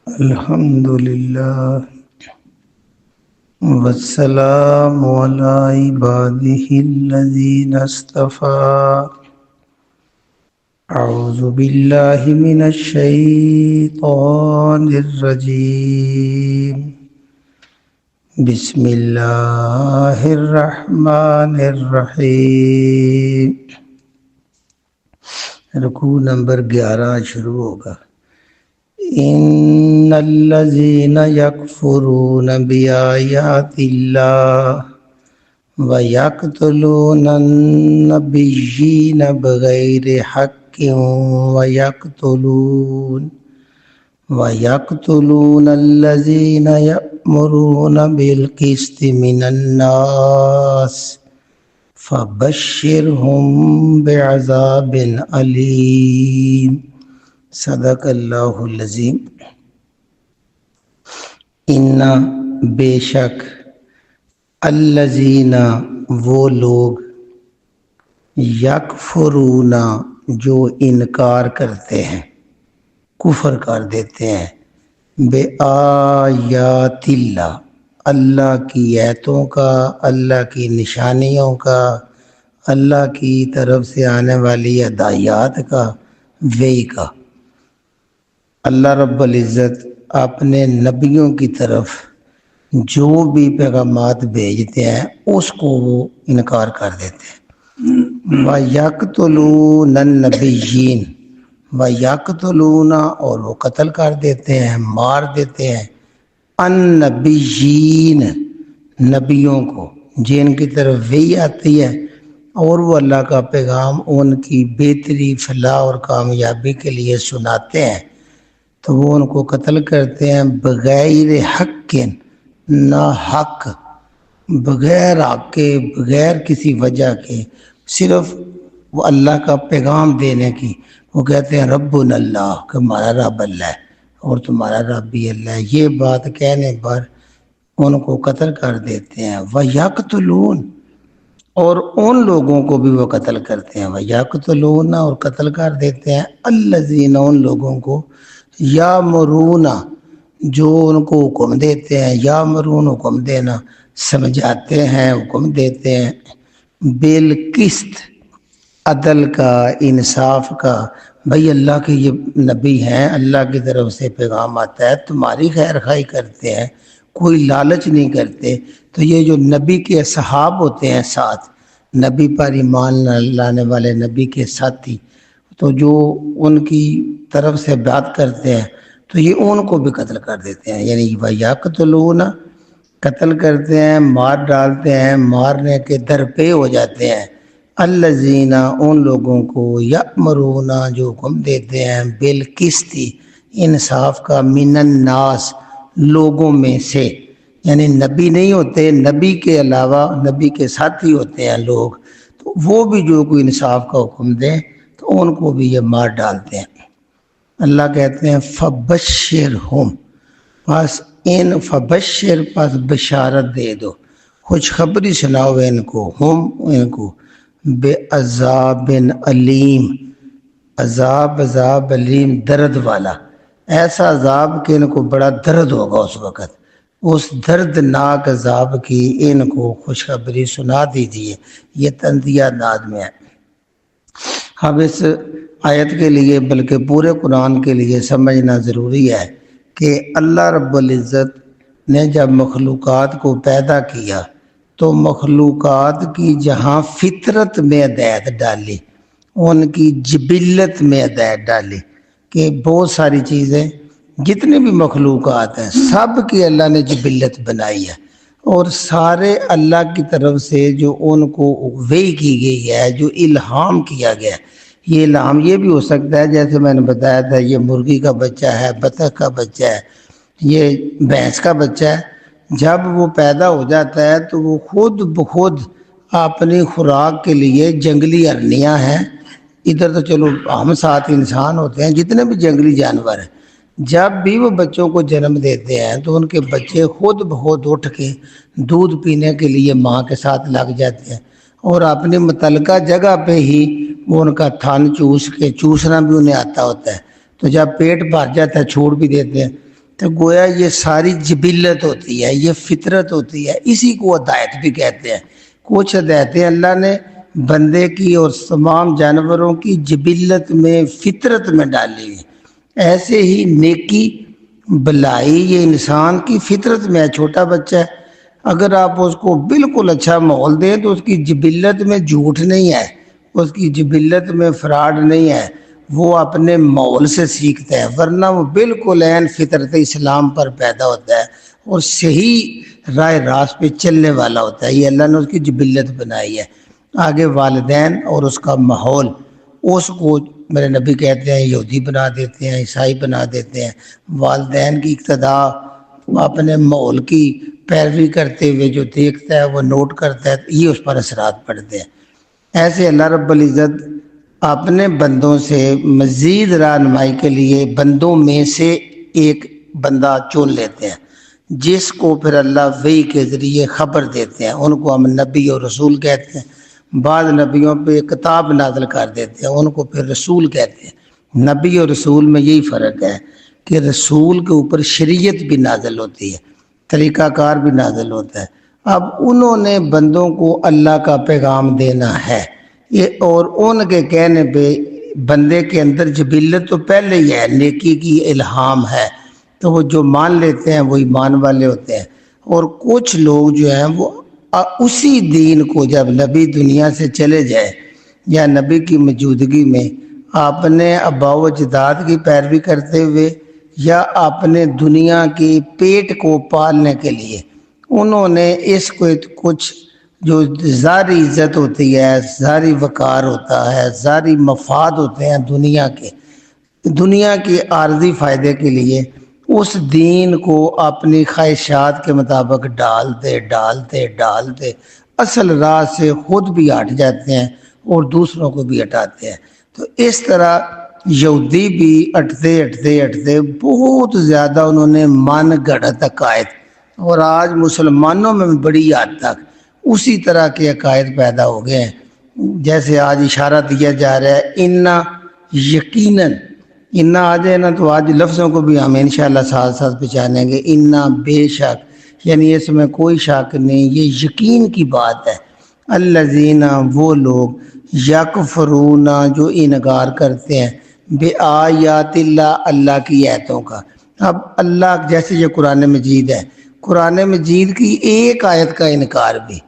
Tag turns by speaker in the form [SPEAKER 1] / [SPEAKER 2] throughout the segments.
[SPEAKER 1] الحمد لله والسلام على عباده الذين اصطفى. أعوذ بالله من الشيطان الرجيم. بسم الله الرحمن الرحیم. رکوع نمبر 11 شروع ہوگا. ان الذين يكفرون بآيات الله ويقتلون النبيين بغير حق ويقتلون الذين يأمرون بالقسط من الناس فبشرهم بعذاب أليم. صدق اللہ العظیم. ان بے شک الذین وہ لوگ یکفرون جو انکار کرتے ہیں، کفر کر دیتے ہیں، بے آیات اللہ اللہ کی آیتوں کا، اللہ کی نشانیوں کا، اللہ کی طرف سے آنے والی ہدایات کا، وحی کا. اللہ رب العزت اپنے نبیوں کی طرف جو بھی پیغامات بھیجتے ہیں اس کو وہ انکار کر دیتے ہیں. وَيَقْتُلُونَ النَّبِيِّينَ وَيَقْتُلُونَ اور وہ قتل کر دیتے ہیں، مار دیتے ہیں، النبیین نبیوں کو جن کی طرف وحی آتی ہے اور وہ اللہ کا پیغام ان کی بہتری، فلاح اور کامیابی کے لیے سناتے ہیں، تو وہ ان کو قتل کرتے ہیں بغیر حق، نہ حق، بغیر حق کے، بغیر کسی وجہ کے، صرف وہ اللہ کا پیغام دینے کی. وہ کہتے ہیں ربنا اللہ، کہ ہمارا رب اللہ ہے اور تمہارا رب بھی اللہ ہے. یہ بات کہنے پر ان کو قتل کر دیتے ہیں. وَيَقْتُلُونَ اور ان لوگوں کو بھی وہ قتل کرتے ہیں. وَيَقْتُلُونَ اور قتل کر دیتے ہیں الَّذِينَ ان لوگوں کو یامرون جو ان کو حکم دیتے ہیں. یامرون حکم دینا، سمجھاتے ہیں، حکم دیتے ہیں، بالقسط عدل کا، انصاف کا. بھئی اللہ کے یہ نبی ہیں، اللہ کی طرف سے پیغام آتا ہے، تمہاری خیر خواہی کرتے ہیں، کوئی لالچ نہیں کرتے. تو یہ جو نبی کے اصحاب ہوتے ہیں، ساتھ نبی پر ایمان لانے والے نبی کے ساتھی، تو جو ان کی طرف سے بیعت کرتے ہیں تو یہ ان کو بھی قتل کر دیتے ہیں. یعنی وَيَقْتُلُونَ قتل کرتے ہیں، مار ڈالتے ہیں، مارنے کے در پہ ہو جاتے ہیں. الذین ان لوگوں کو یأمرون جو حکم دیتے ہیں بالقسط انصاف کا، من الناس لوگوں میں سے. یعنی نبی نہیں ہوتے، نبی کے علاوہ نبی کے ساتھی ہوتے ہیں لوگ، تو وہ بھی جو کوئی انصاف کا حکم دیں تو ان کو بھی یہ مار ڈالتے ہیں. اللہ کہتے ہیں فبشرہم، پس ان فبشر پس بشارت دے دو، خوشخبری سناؤ ان کو، ہم ان کو، بعذاب علیم، عذاب علیم درد والا، ایسا عذاب کہ ان کو بڑا درد ہوگا اس وقت. اس دردناک عذاب کی ان کو خوشخبری سنا دیجیے. یہ تنزیہ انداز میں ہے. اب اس آیت کے لیے بلکہ پورے قرآن کے لیے سمجھنا ضروری ہے کہ اللہ رب العزت نے جب مخلوقات کو پیدا کیا تو مخلوقات کی جہاں فطرت میں ہدایت ڈالی، ان کی جبلت میں ہدایت ڈالی کہ بہت ساری چیزیں جتنے بھی مخلوقات ہیں سب کی اللہ نے جبلت بنائی ہے، اور سارے اللہ کی طرف سے جو ان کو وحی کی گئی ہے، جو الہام کیا گیا ہے. یہ الہام یہ بھی ہو سکتا ہے جیسے میں نے بتایا تھا، یہ مرغی کا بچہ ہے، بطخ کا بچہ ہے، یہ بھینس کا بچہ ہے. جب وہ پیدا ہو جاتا ہے تو وہ خود بخود اپنی خوراک کے لیے جنگلی ارنیاں ہیں، ادھر تو چلو ہم ساتھ انسان ہوتے ہیں، جتنے بھی جنگلی جانور ہیں، جب بھی وہ بچوں کو جنم دیتے ہیں تو ان کے بچے خود بخود اٹھ کے دودھ پینے کے لیے ماں کے ساتھ لگ جاتے ہیں، اور اپنی متعلقہ جگہ پہ ہی وہ ان کا تھن چوسنا بھی انہیں آتا ہوتا ہے. تو جب پیٹ بھر جاتا ہے چھوڑ بھی دیتے ہیں. تو گویا یہ ساری جبلت ہوتی ہے، یہ فطرت ہوتی ہے، اسی کو ہدایت بھی کہتے ہیں۔ کچھ ہدایتیں اللہ نے بندے کی اور تمام جانوروں کی جبلت میں، فطرت میں ڈالی ہوئی، ایسے ہی نیکی بلائی یہ انسان کی فطرت میں ہے۔ چھوٹا بچہ ہے، اگر آپ اس کو بالکل اچھا ماحول دیں تو اس کی جبلت میں جھوٹ نہیں ہے، اس کی جبلت میں فراڈ نہیں ہے، وہ اپنے ماحول سے سیکھتا ہے، ورنہ وہ بالکل عین فطرت اسلام پر پیدا ہوتا ہے اور صحیح راہ راست پہ چلنے والا ہوتا ہے۔ یہ اللہ نے اس کی جبلت بنائی ہے۔ آگے والدین اور اس کا ماحول، اس کو میرے نبی کہتے ہیں یہودی بنا دیتے ہیں، عیسائی بنا دیتے ہیں۔ والدین کی اقتداء اپنے ماحول کی پیروی کرتے ہوئے جو دیکھتا ہے وہ نوٹ کرتا ہے، یہ اس پر اثرات پڑتے ہیں۔ ایسے اللہ رب العزت اپنے بندوں سے مزید رہنمائی کے لیے بندوں میں سے ایک بندہ چن لیتے ہیں، جس کو پھر اللہ وحی کے ذریعے خبر دیتے ہیں۔ ان کو ہم نبی اور رسول کہتے ہیں۔ بعض نبیوں پہ کتاب نازل کر دیتے ہیں، ان کو پھر رسول کہتے ہیں۔ نبی اور رسول میں یہی فرق ہے کہ رسول کے اوپر شریعت بھی نازل ہوتی ہے، طریقہ کار بھی نازل ہوتا ہے۔ اب انہوں نے بندوں کو اللہ کا پیغام دینا ہے، یہ اور ان کے کہنے پہ بندے کے اندر جبلت تو پہلے ہی ہے، نیکی کی الہام ہے، تو وہ جو مان لیتے ہیں وہ ایمان والے ہوتے ہیں۔ اور کچھ لوگ جو ہیں وہ اسی دین کو جب نبی دنیا سے چلے جائے یا نبی کی موجودگی میں اپنے آباء و اجداد کی پیروی کرتے ہوئے یا اپنے دنیا کی پیٹ کو پالنے کے لیے انہوں نے اس کو کچھ جو ظاہری عزت ہوتی ہے، ظاہری وقار ہوتا ہے، ظاہری مفاد ہوتے ہیں دنیا کے عارضی فائدے کے لیے، اس دین کو اپنی خواہشات کے مطابق ڈالتے اصل راہ سے خود بھی ہٹ جاتے ہیں اور دوسروں کو بھی ہٹاتے ہیں۔ تو اس طرح یہودی بھی ہٹتے بہت زیادہ انہوں نے من گھڑت عقائد، اور آج مسلمانوں میں بڑی حد تک اسی طرح کے عقائد پیدا ہو گئے ہیں۔ جیسے آج اشارہ دیا جا رہا ہے انا، یقیناً انا آ جائے نا تو آج لفظوں کو بھی ہم انشاءاللہ ساتھ ساتھ پہچانیں گے۔ انا بے شک، یعنی اس میں کوئی شک نہیں، یہ یقین کی بات ہے۔ الذین، وہ لوگ، یکفرون، جو انکار کرتے ہیں، بے آیات اللہ، اللہ کی آیتوں کا۔ اب اللہ جیسے یہ قرآن مجید ہے، قرآن مجید کی ایک آیت کا انکار بھی،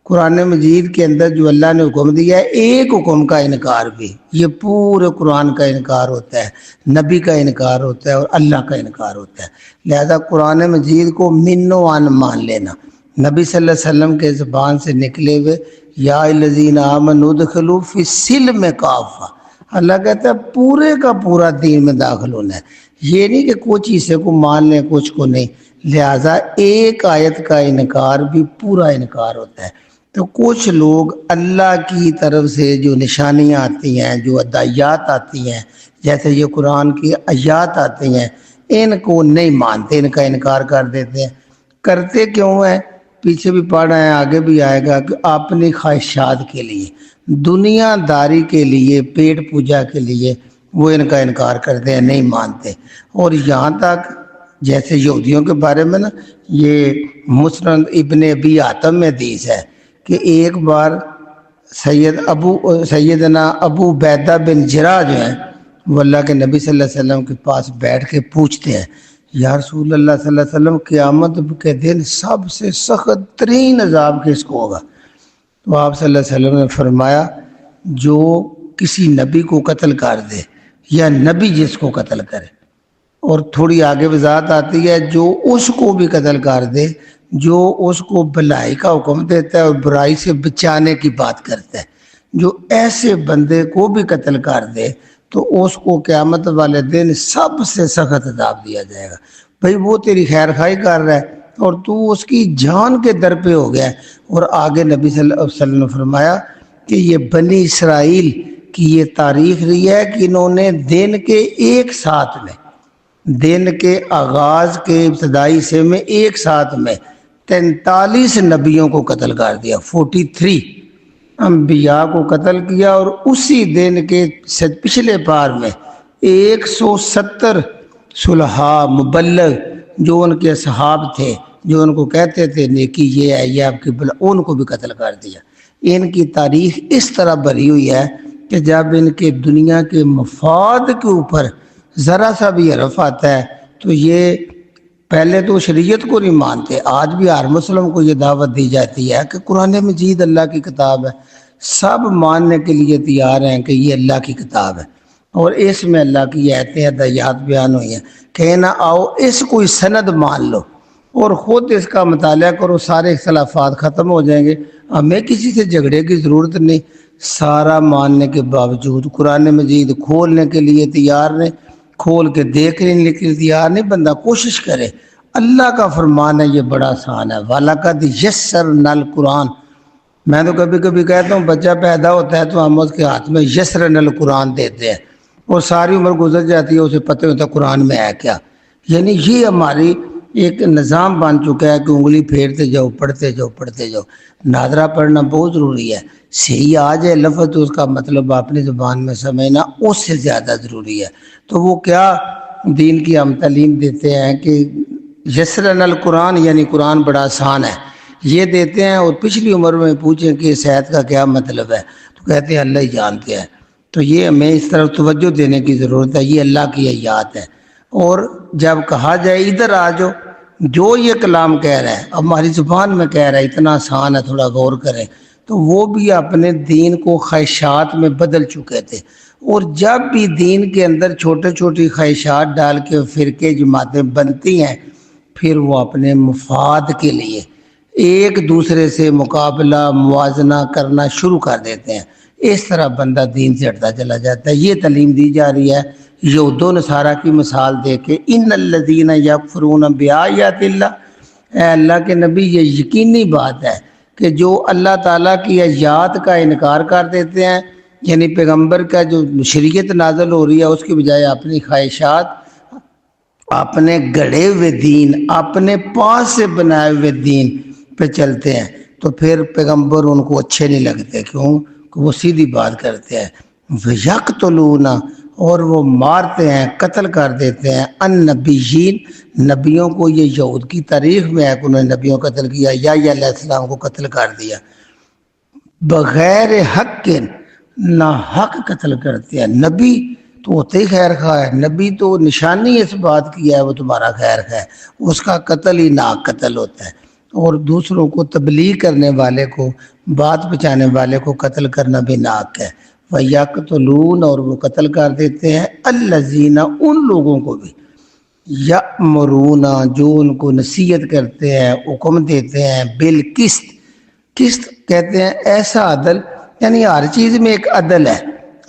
[SPEAKER 1] قرآن مجید کے اندر جو اللہ نے حکم دیا ہے ایک حکم کا انکار بھی، یہ پورے قرآن کا انکار ہوتا ہے، نبی کا انکار ہوتا ہے اور اللہ کا انکار ہوتا ہے۔ لہذا قرآن مجید کو من و عن مان لینا، نبی صلی اللہ علیہ وسلم کے زبان سے نکلے ہوئے یا الذین آمنوا ادخلوا فی السلم کافہ، اللہ کہتا ہے پورے کا پورا دین میں داخل ہونا ہے، یہ نہیں کہ کچھ حصے کو مان لیں کچھ کو نہیں۔ لہذا ایک آیت کا انکار بھی پورا انکار ہوتا ہے۔ تو کچھ لوگ اللہ کی طرف سے جو نشانیاں آتی ہیں، جو ہدایات آتی ہیں، جیسے یہ قرآن کی آیات آتی ہیں، ان کو نہیں مانتے، ان کا انکار کر دیتے ہیں۔ کرتے کیوں ہیں؟ پیچھے بھی پڑھ رہے ہیں، آگے بھی آئے گا کہ اپنی خواہشات کے لیے، دنیا داری کے لیے، پیٹ پوجا کے لیے وہ ان کا انکار کرتے ہیں، نہیں مانتے۔ اور یہاں تک جیسے یہودیوں کے بارے میں نا، یہ مسند ابن ابی حاتم میں حدیث ہے کہ ایک بار سیدنا ابو عبیدہ بن جراح جو ہیں وہ اللہ کے نبی صلی اللہ علیہ وسلم کے پاس بیٹھ کے پوچھتے ہیں، یا رسول اللہ صلی اللہ علیہ وسلم، قیامت کے دن سب سے سخت ترین عذاب کس کو ہوگا؟ تو آپ صلی اللہ علیہ وسلم نے فرمایا، جو کسی نبی کو قتل کر دے یا نبی جس کو قتل کرے، اور تھوڑی آگے وضاحت آتی ہے جو اس کو بھی قتل کر دے، جو اس کو بھلائی کا حکم دیتا ہے اور برائی سے بچانے کی بات کرتا ہے، جو ایسے بندے کو بھی قتل کر دے تو اس کو قیامت والے دن سب سے سخت عذاب دیا جائے گا۔ بھئی وہ تیری خیر خواہی کر رہا ہے اور تو اس کی جان کے در پہ ہو گیا ہے۔ اور آگے نبی صلی اللہ علیہ وسلم نے فرمایا کہ یہ بنی اسرائیل کی یہ تاریخ رہی ہے کہ انہوں نے دن کے ایک ساتھ میں، دن کے آغاز کے ابتدائی حصے میں ایک ساتھ میں 43 نبیوں کو قتل کر دیا، 43 انبیاء کو قتل کیا، اور اسی دن کے پچھلے پار میں 170 صلحاء مبلغ جو ان کے اصحاب تھے، جو ان کو کہتے تھے نیکی یہ ہے، یہ آپ کی بلا، ان کو بھی قتل کر دیا۔ ان کی تاریخ اس طرح بھری ہوئی ہے کہ جب ان کے دنیا کے مفاد کے اوپر ذرا سا بھی حرف آتا ہے تو یہ پہلے تو شریعت کو نہیں مانتے۔ آج بھی ہر مسلم کو یہ دعوت دی جاتی ہے کہ قرآن مجید اللہ کی کتاب ہے، سب ماننے کے لیے تیار ہیں کہ یہ اللہ کی کتاب ہے اور اس میں اللہ کی آیتیں ہدایات بیان ہوئی ہیں۔ کہنا آؤ اس کوئی سند مان لو اور خود اس کا مطالعہ کرو، سارے اختلافات ختم ہو جائیں گے، ہمیں کسی سے جھگڑے کی ضرورت نہیں۔ سارا ماننے کے باوجود قرآن مجید کھولنے کے لیے تیار نہیں، کھول کے دیکھنے کے لیے تیار نہیں۔ بندہ کوشش کرے، اللہ کا فرمان ہے، یہ بڑا آسان ہے۔ وَلَقَدْ يَسَّرْنَا الْقُرْآنَ، میں تو کبھی کبھی کہتا ہوں بچہ پیدا ہوتا ہے تو ہم اس کے ہاتھ میں یسرن القرآن دیتے ہیں اور ساری عمر گزر جاتی ہے، اسے پتہ ہوتا ہے قرآن میں ہے کیا۔ یعنی یہ ہماری ایک نظام بن چکا ہے کہ انگلی پھیرتے جاؤ، پڑھتے جاؤ، پڑھتے جاؤ۔ نادرہ پڑھنا بہت ضروری ہے، صحیح آ جائے لفظ تو اس کا مطلب اپنی زبان میں سمجھنا اس سے زیادہ ضروری ہے۔ تو وہ کیا دین کی ہم تعلیم دیتے ہیں کہ یسرن القرآن یعنی قرآن بڑا آسان ہے، یہ دیتے ہیں۔ اور پچھلی عمر میں پوچھیں کہ اس آیت کا کیا مطلب ہے تو کہتے ہیں اللہ ہی جانتے ہیں۔ تو یہ ہمیں اس طرف توجہ دینے کی ضرورت ہے، یہ اللہ کی آیات ہے۔ اور جب کہا جائے ادھر آ جاؤ، جو یہ کلام کہہ رہا ہے ہماری زبان میں کہہ رہا ہے اتنا آسان ہے، تھوڑا غور کریں، تو وہ بھی اپنے دین کو خواہشات میں بدل چکے تھے۔ اور جب بھی دین کے اندر چھوٹے چھوٹی خواہشات ڈال کے فرقے جماعتیں بنتی ہیں، پھر وہ اپنے مفاد کے لیے ایک دوسرے سے مقابلہ موازنہ کرنا شروع کر دیتے ہیں۔ اس طرح بندہ دین سے ہٹتا چلا جاتا ہے۔ یہ تعلیم دی جا رہی ہے یہود و نصارہ کی مثال دے کے، ان الذین یکفرون بآیات اللہ، اے اللہ کے نبی یہ یقینی بات ہے کہ جو اللہ تعالیٰ کی آیات کا انکار کر دیتے ہیں، یعنی پیغمبر کا جو شریعت نازل ہو رہی ہے اس کی بجائے اپنی خواہشات، اپنے گڑھے ہوئے دین، اپنے پاس سے بنائے ہوئے دین پہ چلتے ہیں، تو پھر پیغمبر ان کو اچھے نہیں لگتے۔ کیوں کہ وہ سیدھی بات کرتے ہیں۔ وَيَقْتُلُونَ، اور وہ مارتے ہیں، قتل کر دیتے ہیں، النبیین، نبیوں کو۔ یہ یہود کی تاریخ میں ہے کہ انہوں نے نبیوں کو قتل کیا، یا علیہ السلام کو قتل کر دیا، بغیر حق کے، نہ حق قتل کرتے ہیں۔ نبی تو ہوتے ہی خیر خواہ ہے، نبی تو نشانی اس بات کی ہے وہ تمہارا خیر خواہ ہے، اس کا قتل ہی ناحق قتل ہوتا ہے۔ اور دوسروں کو تبلیغ کرنے والے کو، بات پہنچانے والے کو قتل کرنا بھی ناحق ہے۔ وَيَقْتُلُونَ، اور وہ قتل کر دیتے ہیں، الَّذِينَ، ان لوگوں کو بھی، یأمرون، جو ان کو نصیحت کرتے ہیں، حکم دیتے ہیں، بالقسط، قسط کہتے ہیں ایسا عدل، یعنی ہر چیز میں ایک عدل ہے۔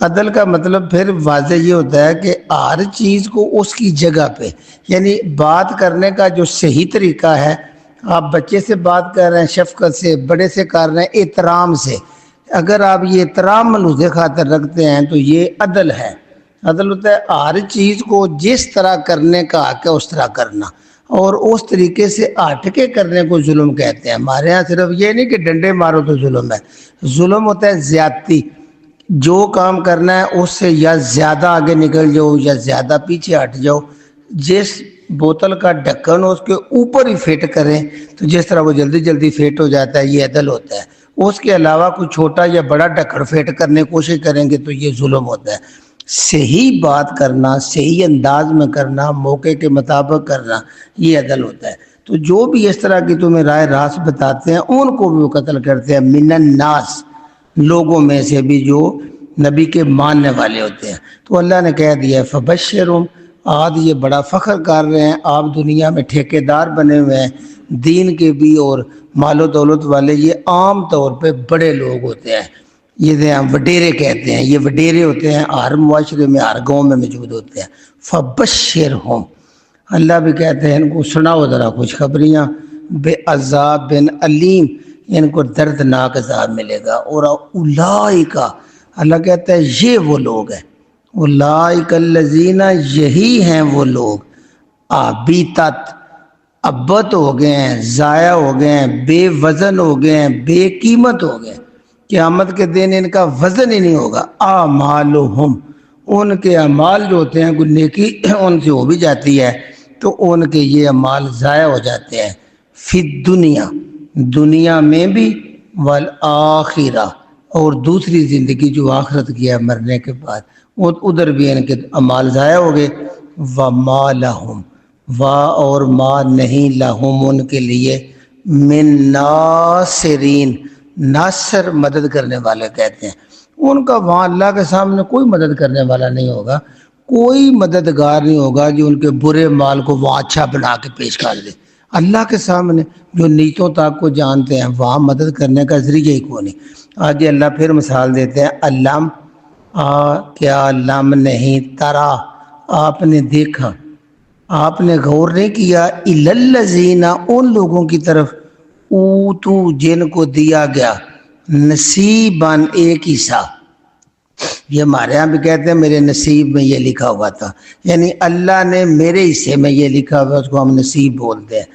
[SPEAKER 1] عدل کا مطلب پھر واضح یہ ہوتا ہے کہ ہر چیز کو اس کی جگہ پہ، یعنی بات کرنے کا جو صحیح طریقہ ہے، آپ بچے سے بات کر رہے ہیں شفقت سے، بڑے سے کر رہے ہیں احترام سے، اگر آپ یہ احترام ملحوظ خاطر رکھتے ہیں تو یہ عدل ہے۔ عدل ہوتا ہے ہر چیز کو جس طرح کرنے کا حق ہے اس طرح کرنا، اور اس طریقے سے ہٹ کے کرنے کو ظلم کہتے ہیں۔ ہمارے ہاں صرف یہ نہیں کہ ڈنڈے مارو تو ظلم ہے، ظلم ہوتا ہے زیادتی، جو کام کرنا ہے اس سے یا زیادہ آگے نکل جاؤ یا زیادہ پیچھے ہٹ جاؤ۔ جس بوتل کا ڈھکن اس کے اوپر ہی فٹ کریں تو جس طرح وہ جلدی جلدی فٹ ہو جاتا ہے، یہ عدل ہوتا ہے۔ اس کے علاوہ کوئی چھوٹا یا بڑا ڈھکن فٹ کرنے کی کوشش کریں گے تو یہ ظلم ہوتا ہے۔ صحیح بات کرنا، صحیح انداز میں کرنا، موقع کے مطابق کرنا، یہ عدل ہوتا ہے۔ تو جو بھی اس طرح کی تمہیں رائے راست بتاتے ہیں ان کو بھی وہ قتل کرتے ہیں، من الناس، لوگوں میں سے بھی جو نبی کے ماننے والے ہوتے ہیں۔ تو اللہ نے کہہ دیا فبشرہم، آج یہ بڑا فخر کر رہے ہیں، آپ دنیا میں ٹھیکیدار بنے ہوئے ہیں دین کے بھی اور مال و دولت والے، یہ عام طور پہ بڑے لوگ ہوتے ہیں، یہ وڈیرے کہتے ہیں، یہ وڈیرے ہوتے ہیں، ہر معاشرے میں ہر گاؤں میں موجود ہوتے ہیں۔ فبشرہم، اللہ بھی کہتے ہیں ان کو سناؤ ذرا خوشخبریاں، بے عذاب علیم، ان کو دردناک عذاب ملے گا۔ اور اولئک، اللہ کہتا ہے یہ وہ لوگ ہیں، اولئک الذین، یہی ہیں وہ لوگ، آبیتت، ابت ہو گئے ہیں، ضائع ہو گئے ہیں، بے وزن ہو گئے ہیں، بے قیمت ہو گئے، قیامت کے دن ان کا وزن ہی نہیں ہوگا۔ اعمالہم، ان کے اعمال جو ہوتے ہیں کوئی نیکی ان سے ہو بھی جاتی ہے تو ان کے یہ اعمال ضائع ہو جاتے ہیں، فی الدنیا، دنیا میں بھی، والآخرہ، اور دوسری زندگی جو آخرت کی ہے مرنے کے بعد، ادھر بھی ان کے اعمال ضائع ہو گئے۔ وما لہم، اور ما نہیں، لہم ان کے لیے، من ناصرین، ناصر مدد کرنے والے کہتے ہیں، ان کا وہاں اللہ کے سامنے کوئی مدد کرنے والا نہیں ہوگا، کوئی مددگار نہیں ہوگا جو ان کے برے مال کو وہاں اچھا بنا کے پیش کر دے۔ اللہ کے سامنے جو نیتوں تک کو جانتے ہیں وہاں مدد کرنے کا ذریعہ ہی کوئی نہیں۔ آج اللہ پھر مثال دیتے ہیں، علم، کیا لم نہیں، ترا، آپ نے دیکھا، آپ نے غور نہیں کیا، الذین، ان لوگوں کی طرف، اوتو، جن کو دیا گیا، نصیباً، ایک حصہ۔ یہ ہمارے ہاں بھی کہتے ہیں میرے نصیب میں یہ لکھا ہوا تھا، یعنی اللہ نے میرے حصے میں یہ لکھا ہوا، اس کو ہم نصیب بولتے ہیں۔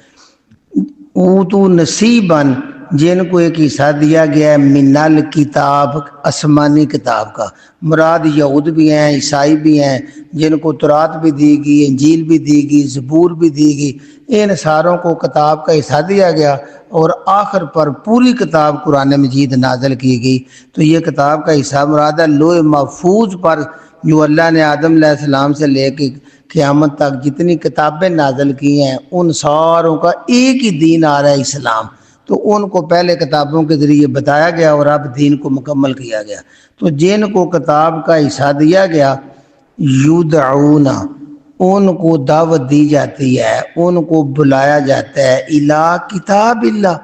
[SPEAKER 1] اوتو نصیباً، جن کو ایک حصہ دیا گیا ہے، من الکتاب، آسمانی کتاب کا، مراد یہود بھی ہیں، عیسائی بھی ہیں، جن کو تورات بھی دی گئی، انجیل بھی دی گئی، زبور بھی دی گئی، ان ساروں کو کتاب کا حصہ دیا گیا، اور آخر پر پوری کتاب قرآن مجید نازل کی گئی۔ تو یہ کتاب کا حصہ مراد ہے لوح محفوظ پر جو اللہ نے آدم علیہ السلام سے لے کے قیامت تک جتنی کتابیں نازل کی ہیں ان ساروں کا ایک ہی دین آ رہا ہے، اسلام۔ تو ان کو پہلے کتابوں کے ذریعے بتایا گیا اور اب دین کو مکمل کیا گیا۔ تو جن کو کتاب کا حصہ دیا گیا، یدعون، ان کو دعوت دی جاتی ہے، ان کو بلایا جاتا ہے، الی کتاب اللہ،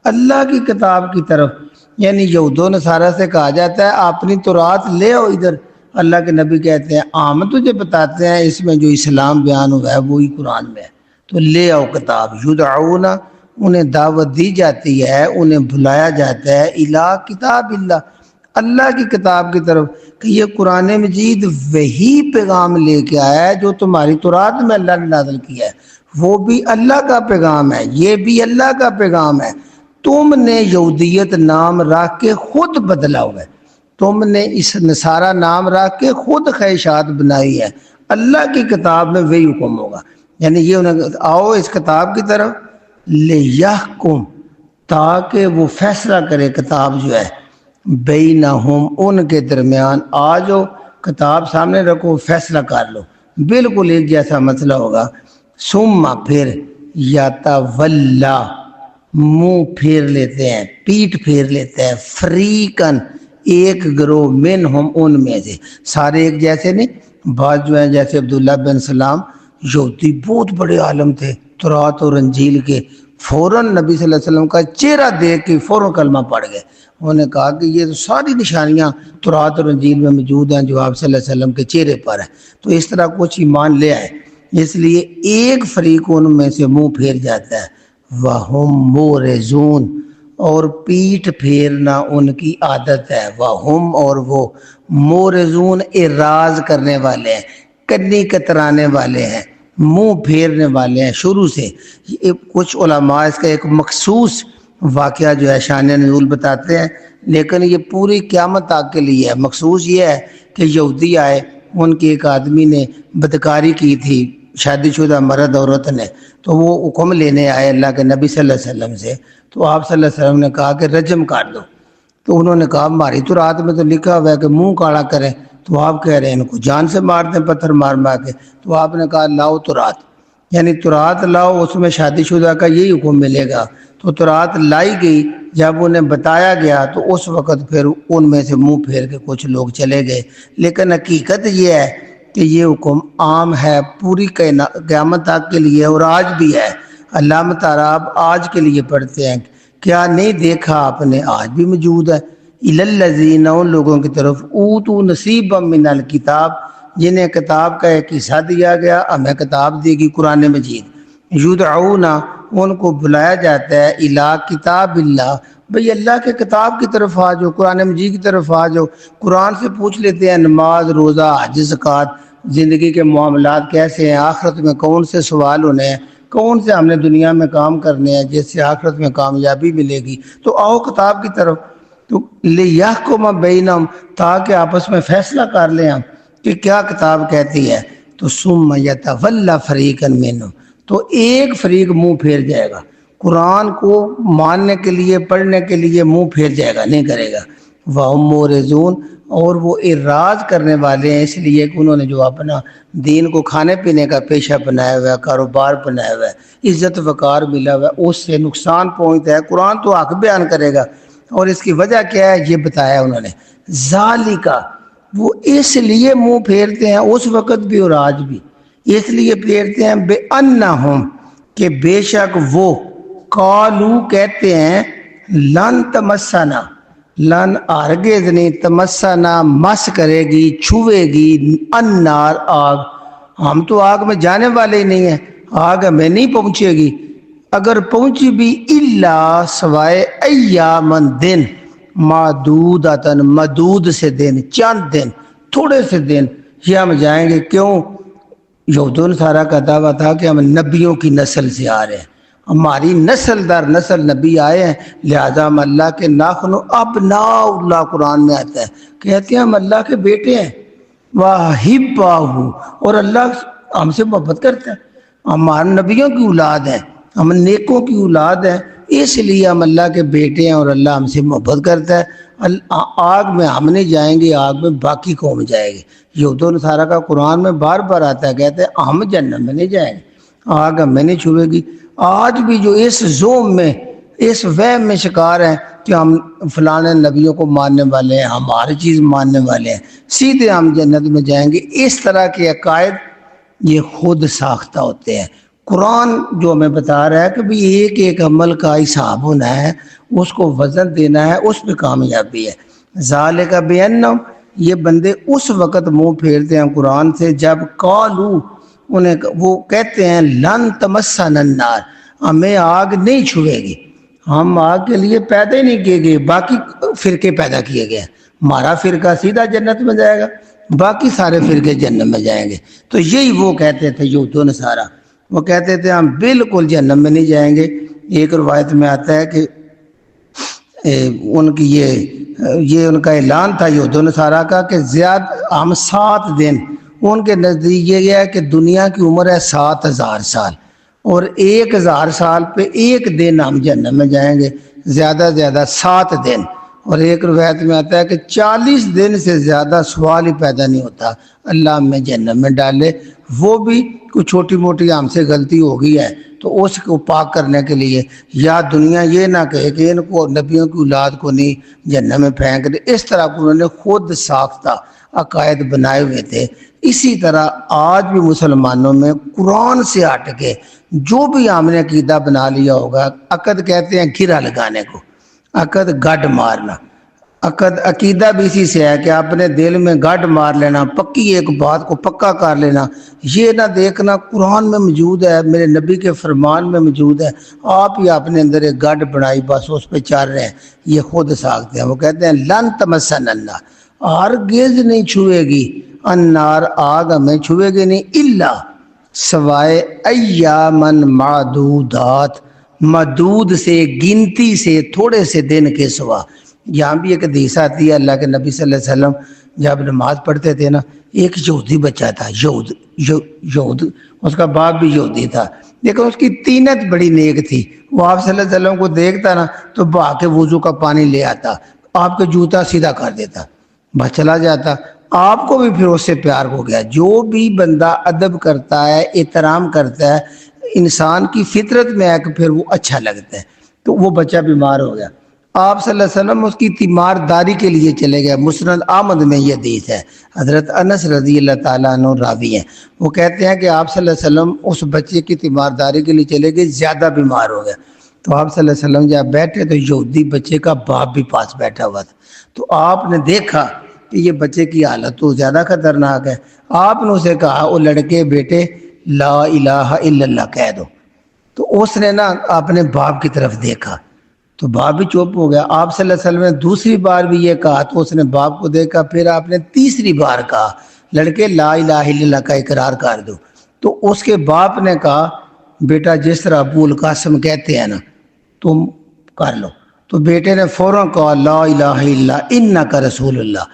[SPEAKER 1] اللہ کی کتاب کی طرف، یعنی یہود و نصارہ سے کہا جاتا ہے اپنی تورات لے آؤ ادھر، اللہ کے نبی کہتے ہیں ہم تجھے بتاتے ہیں اس میں جو اسلام بیان ہوا ہے وہی قرآن میں ہے، تو لے آؤ کتاب۔ یدعون، انہیں دعوت دی جاتی ہے، انہیں بلایا جاتا ہے، الی کتاب اللہ، اللہ کی کتاب کی طرف، کہ یہ قرآن مجید وہی پیغام لے کے آیا ہے جو تمہاری تورات میں اللہ نے نازل کیا ہے، وہ بھی اللہ کا پیغام ہے، یہ بھی اللہ کا پیغام ہے۔ تم نے یہودیت نام رکھ کے خود بدلا ہوا ہے، تم نے اس نصارہ نام رکھ کے خود خواہشات بنائی ہے، اللہ کی کتاب میں وہی حکم ہوگا، یعنی یہ انہیں آؤ اس کتاب کی طرف، لیحکم، تاکہ وہ فیصلہ کرے، کتاب جو ہے، بینہم، ان کے درمیان، آ جاؤ کتاب سامنے رکھو، فیصلہ کر لو، بالکل ایک جیسا مسئلہ ہوگا۔ ثم، پھر، یتولا، منہ پھیر لیتے ہیں، پیٹ پھیر لیتے ہیں، فریقاً، ایک گروہ، منہم، ان میں سے، سارے ایک جیسے نہیں، بعض جو ہیں جیسے عبداللہ بن سلام، یہودی بہت بڑے عالم تھے تورات اور انجیل کے، فوراً نبی صلی اللہ علیہ وسلم کا چہرہ دیکھ کے فوراً کلمہ پڑھ گئے، انہوں نے کہا کہ یہ ساری نشانیاں تورات اور انجیل میں موجود ہیں جو آپ صلی اللہ علیہ وسلم کے چہرے پر ہیں، تو اس طرح کچھ ایمان لے آئے، اس لیے ایک فریق ان میں سے منہ پھیر جاتا ہے، وَهُمْ مُورِزُونَ، اور پیٹھ پھیرنا ان کی عادت ہے، وَهُمْ، اور وہ، مورزون، اعراض کرنے والے ہیں، کنی کترانے والے ہیں، منہ پھیرنے والے ہیں شروع سے۔ کچھ علماء اس کا ایک مخصوص واقعہ جو ہے شان نزول بتاتے ہیں، لیکن یہ پوری قیامت تک کے لیے ہے۔ مخصوص یہ ہے کہ یہودی آئے، ان کے ایک آدمی نے بدکاری کی تھی، شادی شدہ مرد عورت نے، تو وہ حکم لینے آئے اللہ کے نبی صلی اللہ علیہ وسلم سے، تو آپ صلی اللہ علیہ وسلم نے کہا کہ رجم کر دو، تو انہوں نے کہا ہماری تو رات میں تو لکھا ہوا ہے کہ منہ کالا کریں، تو آپ کہہ رہے ہیں ان کو جان سے مار دیں پتھر مار مار کے، تو آپ نے کہا لاؤ تورات، یعنی تورات لاؤ، اس میں شادی شدہ کا یہی حکم ملے گا، تو تورات لائی گئی، جب انہیں بتایا گیا تو اس وقت پھر ان میں سے منہ پھیر کے کچھ لوگ چلے گئے، لیکن حقیقت یہ ہے کہ یہ حکم عام ہے پوری قیامت تک کے لیے، اور آج بھی ہے۔ علامہ طاراب آج کے لیے پڑھتے ہیں، کیا نہیں دیکھا آپ نے، آج بھی موجود ہے، الذین، ان لوگوں کی طرف، اوتوا نصیبا من الکتاب، جنہیں کتاب کا ایک حصہ دیا گیا، ہمیں کتاب دی گئی قرآن مجید، یدعون، ان کو بلایا جاتا ہے، الی کتاب اللہ، بھئی اللہ کے کتاب کی طرف آ جاؤ، قرآن مجید کی طرف آ جاؤ، قرآن سے پوچھ لیتے ہیں نماز، روزہ، حج، زکوٰۃ، زندگی کے معاملات کیسے ہیں، آخرت میں کون سے سوال ہونے ہیں، کون سے ہم نے دنیا میں کام کرنے ہیں جس سے آخرت میں کامیابی ملے گی، تو آؤ کتاب کی طرف، تو لیحکم بینہم، تاکہ آپس میں فیصلہ کر لیں ہم کہ کیا کتاب کہتی ہے، تو ثم یتولی فریقا منہم، تو ایک فریق منہ پھیر جائے گا، قرآن کو ماننے کے لیے پڑھنے کے لیے منہ پھیر جائے گا، نہیں کرے گا۔ وَهُمْ مُعْرِضُونَ، اور وہ اعراض کرنے والے ہیں، اس لیے کہ انہوں نے جو اپنا دین کو کھانے پینے کا پیشہ بنایا ہوا ہے، کاروبار بنایا ہوا ہے، عزت وقار ملا ہوا ہے، اس سے نقصان پہنچتا ہے۔ قرآن تو حق بیان کرے گا، اور اس کی وجہ کیا ہے یہ بتایا انہوں نے۔ ذالک، وہ اس لیے منہ پھیرتے ہیں اس وقت بھی اور آج بھی، اس لیے پھیرتے ہیں بے انہم، کہ بے شک وہ قالو کہتے ہیں لن تمسنا، لن ہرگز نہیں، تمسنا مس کرے گی، چھوے گی، النار آگ، ہم تو آگ میں جانے والے ہی نہیں ہیں، آگ ہمیں نہیں پہنچے گی، اگر پہنچی بھی الا سوائے ایامن دن، معدودتن، مدود سے دن، چند دن، تھوڑے سے دن یہ ہم جائیں گے۔ کیوں؟ یہود و نصارہ کا دعویٰ تھا کہ ہم نبیوں کی نسل سے آ رہے ہیں، ہماری نسل در نسل نبی آئے ہیں، لہذا ہم اللہ کے ناخن ابناء اللہ، قرآن میں آتا ہے، کہتے ہیں ہم اللہ کے بیٹے ہیں، وَأَحِبَّاهُ، اور اللہ ہم سے محبت کرتا ہے، ہمارے نبیوں کی اولاد ہیں، ہم نیکوں کی اولاد ہیں، اس لیے ہم اللہ کے بیٹے ہیں اور اللہ ہم سے محبت کرتا ہے۔ آگ میں ہم نہیں جائیں گے، آگ میں باقی قوم جائے گی۔ یہود و نصارہ کا قرآن میں بار بار آتا ہے، کہتے ہیں ہم جنت میں نہیں جائیں گے، آگ ہمیں نہیں چھوئے گی۔ آج بھی جو اس زوم میں، اس وہم میں شکار ہیں کہ ہم فلانے نبیوں کو ماننے والے ہیں، ہم ہر چیز ماننے والے ہیں، سیدھے ہم جنت میں جائیں گے، اس طرح کے عقائد یہ خود ساختہ ہوتے ہیں۔ قرآن جو ہمیں بتا رہا ہے کہ بھی ایک ایک عمل کا حساب ہونا ہے، اس کو وزن دینا ہے، اس پہ کامیابی ہے۔ ذالک بانہم، یہ بندے اس وقت منہ پھیرتے ہیں قرآن سے جب قالو، انہیں وہ کہتے ہیں لن تمسنا النار، ہمیں آگ نہیں چھوئے گی، ہم آگ کے لیے پیدا ہی نہیں کیے گئے، باقی فرقے پیدا کیے گئے، ہمارا فرقہ سیدھا جنت میں جائے گا، باقی سارے فرقے جنت میں جائیں گے۔ تو یہی وہ کہتے تھے یہود و نصارہ، وہ کہتے تھے ہم بالکل جنت میں نہیں جائیں گے۔ ایک روایت میں آتا ہے کہ ان کی یہ ان کا اعلان تھا یہود و نصارہ کا کہ ہم 7 دن، ان کے نزدیک یہ ہے کہ دنیا کی عمر ہے 7000 سال، اور 1000 سال پہ ایک دن ہم جنت میں جائیں گے، زیادہ زیادہ 7 دن۔ اور ایک روایت میں آتا ہے کہ 40 دن سے زیادہ سوال ہی پیدا نہیں ہوتا اللہ ہمیں جنت میں ڈالے، وہ بھی کوئی چھوٹی موٹی ہم سے غلطی ہو گئی ہے تو اس کو پاک کرنے کے لیے، یا دنیا یہ نہ کہے کہ ان کو نبیوں کی اولاد کو نہیں جنت میں پھینک دے۔ اس طرح انہوں نے خود ساختہ عقائد بنائے ہوئے تھے۔ اسی طرح آج بھی مسلمانوں میں قرآن سے ہٹ کے جو بھی ہم نے عقیدہ بنا لیا ہوگا، عقد کہتے ہیں گرہ لگانے کو، عقد گڈ مارنا، عقد عقیدہ بھی اسی سے ہے کہ اپنے دل میں گڈ مار لینا، پکی ایک بات کو پکا کر لینا، یہ نہ دیکھنا قرآن میں موجود ہے، میرے نبی کے فرمان میں موجود ہے، آپ ہی اپنے اندر ایک گڈ بنائی بس اس پہ چل رہے ہیں، یہ خود ساکھتے ہیں۔ وہ کہتے ہیں لن تمسنا النار، ہرگز نہیں چھوئے گی النار، آگ ہمیں چھوئے گی نہیں، الا سوائے ایامن معدودات، مدود سے، گنتی سے، تھوڑے سے دن کے سوا۔ یہاں بھی ایک حدیث آتی ہے، اللہ کے نبی صلی اللہ علیہ وسلم جب نماز پڑھتے تھے نا، ایک یہودی بچہ تھا، یہود، اس کا باپ بھی یہودی تھا، لیکن اس کی تینت بڑی نیک تھی۔ وہ آپ صلی اللہ علیہ وسلم کو دیکھتا نا تو بہا کے وضو کا پانی لے آتا، آپ کا جوتا سیدھا کر دیتا، بس چلا جاتا۔ آپ کو بھی پھر اس سے پیار ہو گیا۔ جو بھی بندہ ادب کرتا ہے، احترام کرتا ہے، انسان کی فطرت میں ہے کہ پھر وہ اچھا لگتا ہے۔ تو وہ بچہ بیمار ہو گیا، آپ صلی اللہ علیہ وسلم اس کی تیمارداری کے لیے چلے گئے۔ مسند احمد میں یہ حدیث ہے، حضرت انس رضی اللہ تعالیٰ عنہ راوی ہیں، وہ کہتے ہیں کہ آپ صلی اللہ علیہ وسلم اس بچے کی تیمارداری کے لیے چلے گئے، زیادہ بیمار ہو گیا۔ تو آپ صلی اللہ علیہ وسلم جب بیٹھے تو یہودی بچے کا باپ بھی پاس بیٹھا ہوا تھا، تو آپ نے دیکھا کہ یہ بچے کی حالت تو زیادہ خطرناک ہے، آپ نے اسے کہا وہ لڑکے بیٹے لا الہ الا اللہ کہہ دو۔ تو اس نے نا اپنے باپ کی طرف دیکھا تو باپ بھی چپ ہو گیا۔ آپ صلی اللہ علیہ وسلم نے دوسری بار بھی یہ کہا تو اس نے باپ کو دیکھا، پھر آپ نے تیسری بار کہا لڑکے لا الہ الا اللہ کا اقرار کر دو۔ تو اس کے باپ نے کہا بیٹا جس طرح ابو القاسم کہتے ہیں نا تم کر لو۔ تو بیٹے نے فوراً کہا لا الہ الا انک رسول اللہ،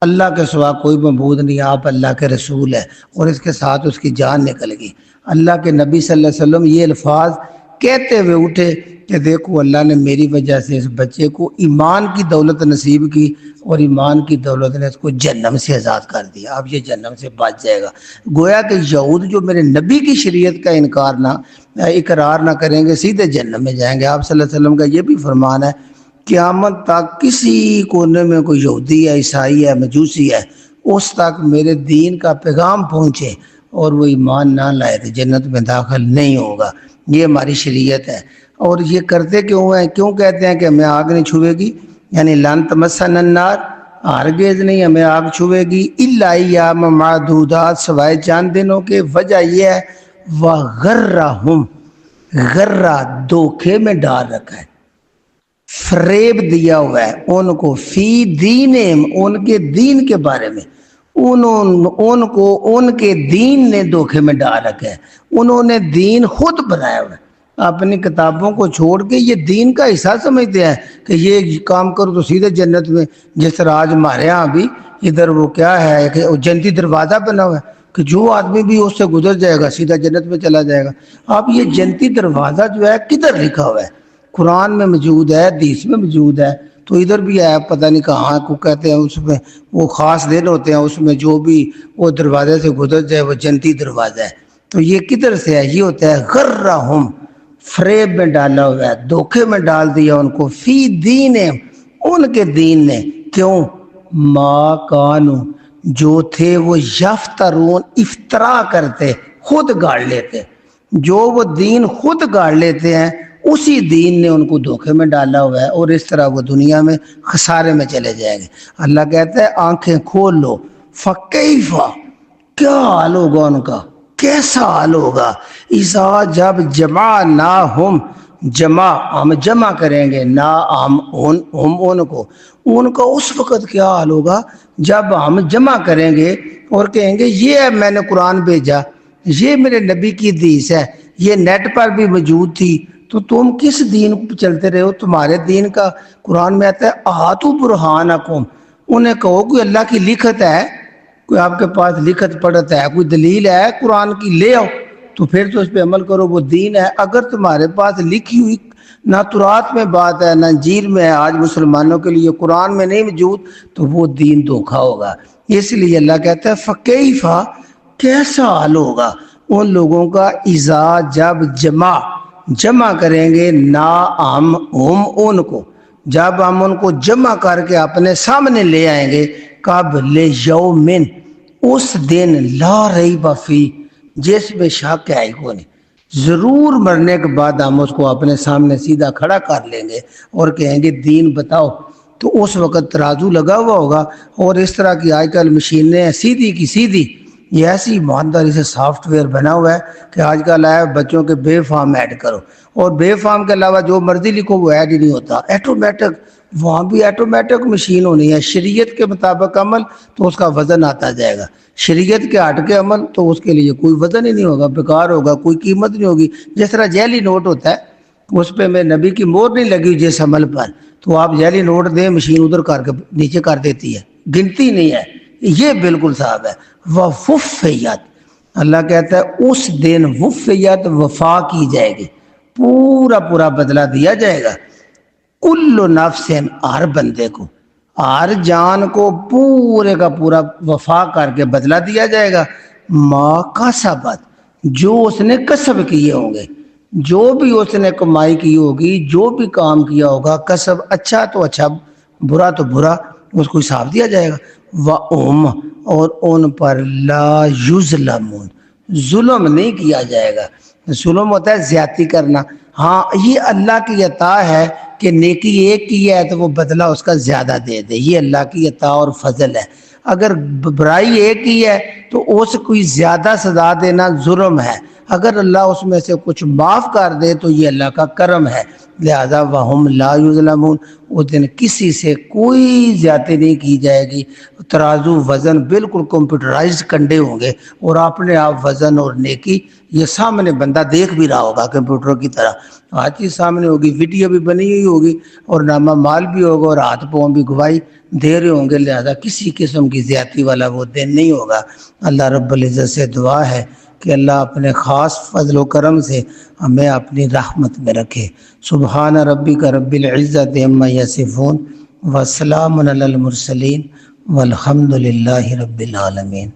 [SPEAKER 1] اللہ کے سوا کوئی معبود نہیں، آپ اللہ کے رسول ہیں، اور اس کے ساتھ اس کی جان نکل گئی۔ اللہ کے نبی صلی اللہ علیہ وسلم یہ الفاظ کہتے ہوئے اٹھے کہ دیکھو اللہ نے میری وجہ سے اس بچے کو ایمان کی دولت نصیب کی اور ایمان کی دولت نے اس کو جہنم سے آزاد کر دیا، اب یہ جہنم سے بچ جائے گا۔ گویا کہ یہود جو میرے نبی کی شریعت کا اقرار نہ کریں گے سیدھے جہنم میں جائیں گے۔ آپ صلی اللہ علیہ وسلم کا یہ بھی فرمان ہے قیامت تک کسی کونے میں کوئی یہودی ہے، عیسائی ہے، مجوسی ہے، اس تک میرے دین کا پیغام پہنچے اور وہ ایمان نہ لائے تو جنت میں داخل نہیں ہوگا۔ یہ ہماری شریعت ہے۔ اور یہ کرتے کیوں ہیں؟ کیوں کہتے ہیں کہ ہمیں آگ نہیں چھوئے گی؟ یعنی لن تمسنا النار، ہرگز نہیں ہمیں آگ چھوئے گی، الا ایام معدودات، سوائے چند دنوں کے۔ وجہ یہ ہے وغرہم، غرہ دھوکے میں ڈال رکھا ہے، فریب دیا ہوا ہے ان کو، فی دینہم، ان کے دین کے بارے میں، ان کو ان کے دین نے دھوکے میں ڈال رکھا ہے۔ انہوں نے دین خود بنایا ہوا ہے، اپنی کتابوں کو چھوڑ کے یہ دین کا حصہ سمجھتے ہیں کہ یہ کام کرو تو سیدھے جنت میں۔ جس طرح آج ہمارے ہاں بھی ادھر وہ کیا ہے کہ جنتی دروازہ بنا ہوا ہے کہ جو آدمی بھی اس سے گزر جائے گا سیدھا جنت میں چلا جائے گا۔ اب یہ جنتی دروازہ جو ہے کدھر لکھا ہوا ہے؟ قرآن میں موجود ہے، حدیث میں موجود ہے، تو ادھر بھی ہے، پتہ نہیں کہاں کو کہتے ہیں، اس میں وہ خاص دن ہوتے ہیں، اس میں جو بھی وہ دروازے سے گزر جائے وہ جنتی دروازہ ہے۔ تو یہ کدھر سے ہے؟ یہ ہوتا ہے غرہم، فریب میں ڈالا ہوا ہے، دھوکے میں ڈال دیا ان کو، فی دین، ان کے دین نے۔ کیوں؟ ما کانو، جو تھے وہ یفترون، افطرا کرتے، خود گاڑ لیتے، جو وہ دین خود گاڑ لیتے ہیں اسی دین نے ان کو دھوکے میں ڈالا ہوا ہے، اور اس طرح وہ دنیا میں خسارے میں چلے جائیں گے۔ اللہ کہتا ہے آنکھیں کھول لو، فکیف، کیا حال ہوگا ان کا، کیسا حال ہوگا، اذا جب جمعناہم، ہم جمع کریں گے، نا ہم ان کو، ان کا اس وقت کیا حال ہوگا جب ہم جمع کریں گے اور کہیں گے یہ ہے میں نے قرآن بھیجا، یہ میرے نبی کی حدیث ہے، یہ نیٹ پر بھی موجود تھی، تو تم کس دین پہ چلتے رہے ہو؟ تمہارے دین کا قرآن میں آتا ہے آتو برہانکم، انہیں کہو کوئی اللہ کی لکھت ہے، کوئی آپ کے پاس لکھت پڑھت ہے، کوئی دلیل ہے قرآن کی، لے آؤ تو پھر تو اس پہ عمل کرو، وہ دین ہے۔ اگر تمہارے پاس لکھی ہوئی نہ تورات میں بات ہے نہ انجیل میں ہے، آج مسلمانوں کے لیے قرآن میں نہیں موجود، تو وہ دین دھوکا ہوگا۔ اس لیے اللہ کہتا ہے فکیفا، کیسا حال ہوگا ان لوگوں کا، اذا جب جمع کریں گے، نا ہم ان کو، جب ہم ان کو جمع کر کے اپنے سامنے لے آئیں گے، کب؟ لے یومن، اس دن، لا ریب فی، جس میں شک ہے ہی نہیں، ضرور مرنے کے بعد ہم اس کو اپنے سامنے سیدھا کھڑا کر لیں گے اور کہیں گے دین بتاؤ، تو اس وقت ترازو لگا ہوا ہوگا۔ اور اس طرح کی آج کل مشینیں ہیں سیدھی کی سیدھی، یہ ایسی ایمانداری سے سافٹ ویئر بنا ہوا ہے کہ آج کل آیا بچوں کے بے فارم ایڈ کرو، اور بے فارم کے علاوہ جو مرضی لکھو وہ ایڈ ہی نہیں ہوتا، ایٹومیٹک، وہاں بھی ایٹومیٹک مشین ہونی ہے، شریعت کے مطابق عمل تو اس کا وزن آتا جائے گا، شریعت کے ہٹ کے عمل تو اس کے لیے کوئی وزن ہی نہیں ہوگا، بیکار ہوگا، کوئی قیمت نہیں ہوگی۔ جس طرح جعلی نوٹ ہوتا ہے، اس پہ میں نبی کی مہر نہیں لگی جس عمل پر، تو آپ جعلی نوٹ دیں مشین ادھر کر کے نیچے کر دیتی ہے، گنتی نہیں ہے، یہ بالکل صاحب ہے۔ وفیت، اللہ کہتا ہے اس دن وفیت، وفا کی جائے گی، پورا بدلہ دیا جائے گا، کل نفس، ہر بندے کو، ہر جان کو پورے کا پورا وفا کر کے بدلہ دیا جائے گا، ما کسبت، جو اس نے کسب کیے ہوں گے، جو بھی اس نے کمائی کی ہوگی، جو بھی کام کیا ہوگا، کسب، اچھا تو اچھا، برا تو برا، اس کو حساب دیا جائے گا۔ وَأُمْ، اور ان پر لا یظلمون، ظلم نہیں کیا جائے گا۔ ظلم ہوتا ہے زیادتی کرنا، ہاں یہ اللہ کی عطا ہے کہ نیکی ایک کی ہے تو وہ بدلہ اس کا زیادہ دے دے، یہ اللہ کی عطا اور فضل ہے۔ اگر برائی ایک کی ہے تو اس کوئی زیادہ سزا دینا ظلم ہے، اگر اللہ اس میں سے کچھ معاف کر دے تو یہ اللہ کا کرم ہے۔ لہذا وَهُمْ لَا يُظْلَمُونَ، اس دن کسی سے کوئی زیادتی نہیں کی جائے گی، ترازو وزن بالکل کمپیوٹرائزڈ کنڈے ہوں گے، اور اپنے آپ وزن اور نیکی یہ سامنے بندہ دیکھ بھی رہا ہوگا کمپیوٹر کی طرح، ہر چیز سامنے ہوگی، ویڈیو بھی بنی ہوئی ہوگی، اور نامہ مال بھی ہوگا، اور ہاتھ پاؤں بھی گواہی دے رہے ہوں گے۔ لہذا کسی قسم کی زیادتی والا وہ دن نہیں ہوگا۔ اللہ رب العزت سے دعا ہے کہ اللہ اپنے خاص فضل و کرم سے ہمیں اپنی رحمت میں رکھے۔ سبحان ربک رب العزت عما یصفون وسلام علی المرسلین والحمد للہ رب العالمین۔